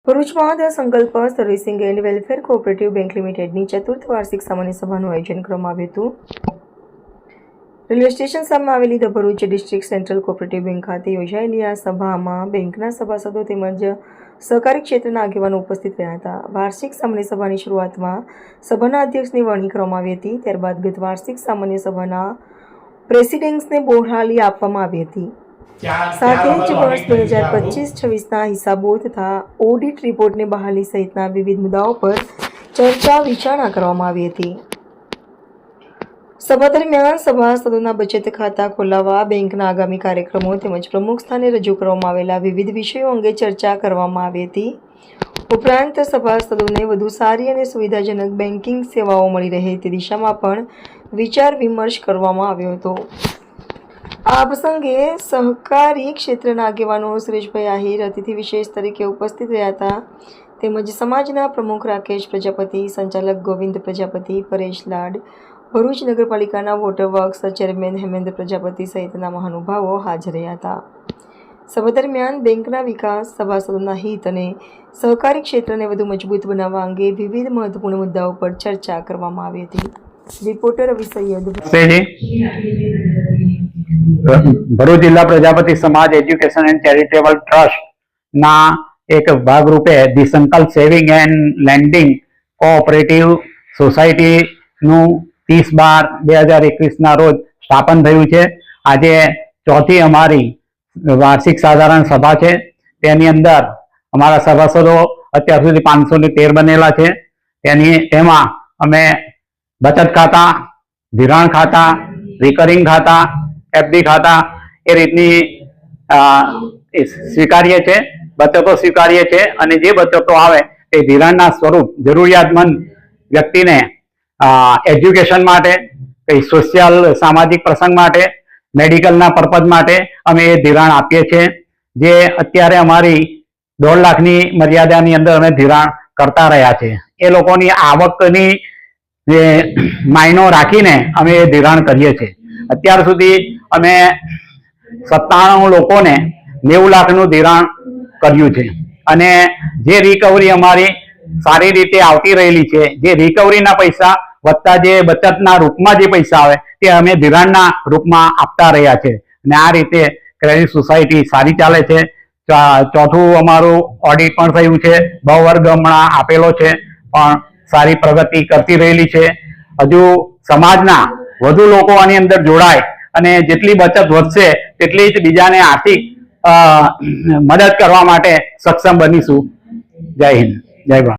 ભરૂચમાં the Sankalp Servicing and Welfare Cooperative Bank લિમિટેડની ચતુર્થ વાર્ષિક સામાન્ય સભાનું આયોજન કરવામાં આવ્યું હતું। રેલવે સ્ટેશન સામે આવેલી the Bharuch district central cooperative bank ખાતે યોજાયેલી આ સભામાં બેંકના સભાસદો તેમજ સહકારી ક્ષેત્રના આગેવાનો ઉપસ્થિત રહ્યા હતા। વાર્ષિક સામાન્ય સભાની શરૂઆતમાં સભાના અધ્યક્ષની વરણી કરવામાં આવી હતી। ત્યારબાદ ગત વાર્ષિક સામાન્ય સભાના પ્રેસિડેન્ટ્સને બહાલી આપવામાં આવી હતી। સાથે જ વર્ષ 2025-26ના હિસાબો તથા ઓડિટ રિપોર્ટની બહાલી સહિતના વિવિધ મુદ્દાઓ પર ચર્ચા વિચારણા કરવામાં આવી હતી। સભા દરમિયાન સભાસદોના બચત ખાતા ખોલાવવા, બેંકના આગામી કાર્યક્રમો તેમજ પ્રમુખ સ્થાને રજૂ કરવામાં આવેલા વિવિધ વિષયો અંગે ચર્ચા કરવામાં આવી હતી। ઉપરાંત સભાસદોને વધુ સારી અને સુવિધાજનક બેન્કિંગ સેવાઓ મળી રહે તે દિશામાં પણ વિચાર વિમર્શ કરવામાં આવ્યો હતો। આ પ્રસંગે સહકારી ક્ષેત્રના આગેવાનો સુરેશભાઈ આહિર અતિથિ વિશેષ તરીકે ઉપસ્થિત રહ્યા હતા। તેમજ સમાજના પ્રમુખ રાકેશ પ્રજાપતિ, સંચાલક ગોવિંદ પ્રજાપતિ, પરેશ લાડ, ભરૂચ નગરપાલિકાના water works chairman Hemendra Prajapati સહિતના મહાનુભાવો હાજર રહ્યા હતા। સભા દરમિયાન બેંકના વિકાસ, સભાસદોના હિત અને સહકારી ક્ષેત્રને વધુ મજબૂત બનાવવા અંગે વિવિધ મહત્વપૂર્ણ મુદ્દાઓ પર ચર્ચા કરવામાં આવી હતી। રિપોર્ટર રવિ સૈયદ, ભરૂચ જિલ્લા પ્રજાપતિ સમાજ એજ્યુકેશન એન્ડ ચેરિટેબલ ટ્રસ્ટ ના એક ભાગરૂપે ધી સંકલ્પ saving and landing cooperative society નું 30/12/2021 ના રોજ સ્થાપન થયું છે। આજે ચોથી અમારી વાર્ષિક સાધારણ સભા છે। તેની અંદર અમારા સભાસદો અત્યાર સુધી 513 બનેલા છે। તેમાં અમે બચત ખાતા, ધિરાણ ખાતા, રિકરિંગ ખાતા, એફડી ખાતા એ રીતની સ્વીકારીએ છે, બચતો સ્વીકારીએ છે। અને જે બચતો આવે એ ધિરાણના સ્વરૂપ જરૂરિયાતમંદ વ્યક્તિને એજ્યુકેશન માટે, કઈ સોશિયલ સામાજિક પ્રસંગ માટે, મેડિકલના પર્પઝ માટે અમે એ ધિરાણ આપીએ છીએ। જે અત્યારે અમારી 1.5 લાખની મર્યાદાની અંદર અમે ધિરાણ કરતા રહ્યા છે। એ લોકોની આવકની જે માયનો રાખીને અમે એ ધિરાણ કરીએ છીએ। અત્યાર સુધી અમે 97 લોકોને 90 લાખનું ધિરાણ કર્યું છે। અને જે રિકવરી અમારી સારી રીતે આવતી રહેલી છે, જે રિકવરીના પૈસા વત્તા જે બચતના રૂપમાં જે પૈસા આવે તે અમે ધિરાણના રૂપમાં આપતા રહ્યા છે। અને આ રીતે ક્રેડિટ સોસાયટી સારી ચાલે છે। ચોથું અમારું ઓડિટ પણ થયું છે। ભાવવર્ગ હમણાં આપેલો છે, પણ સારી પ્રગતિ કરતી રહેલી છે। હજુ સમાજના વધુ લોકો આની અંદર જોડાય અને જેટલી બચત વધશે તેટલી જ બીજાને આર્થિક મદદ કરવા માટે સક્ષમ બનીશું। જય હિન્દ, જય ભારત।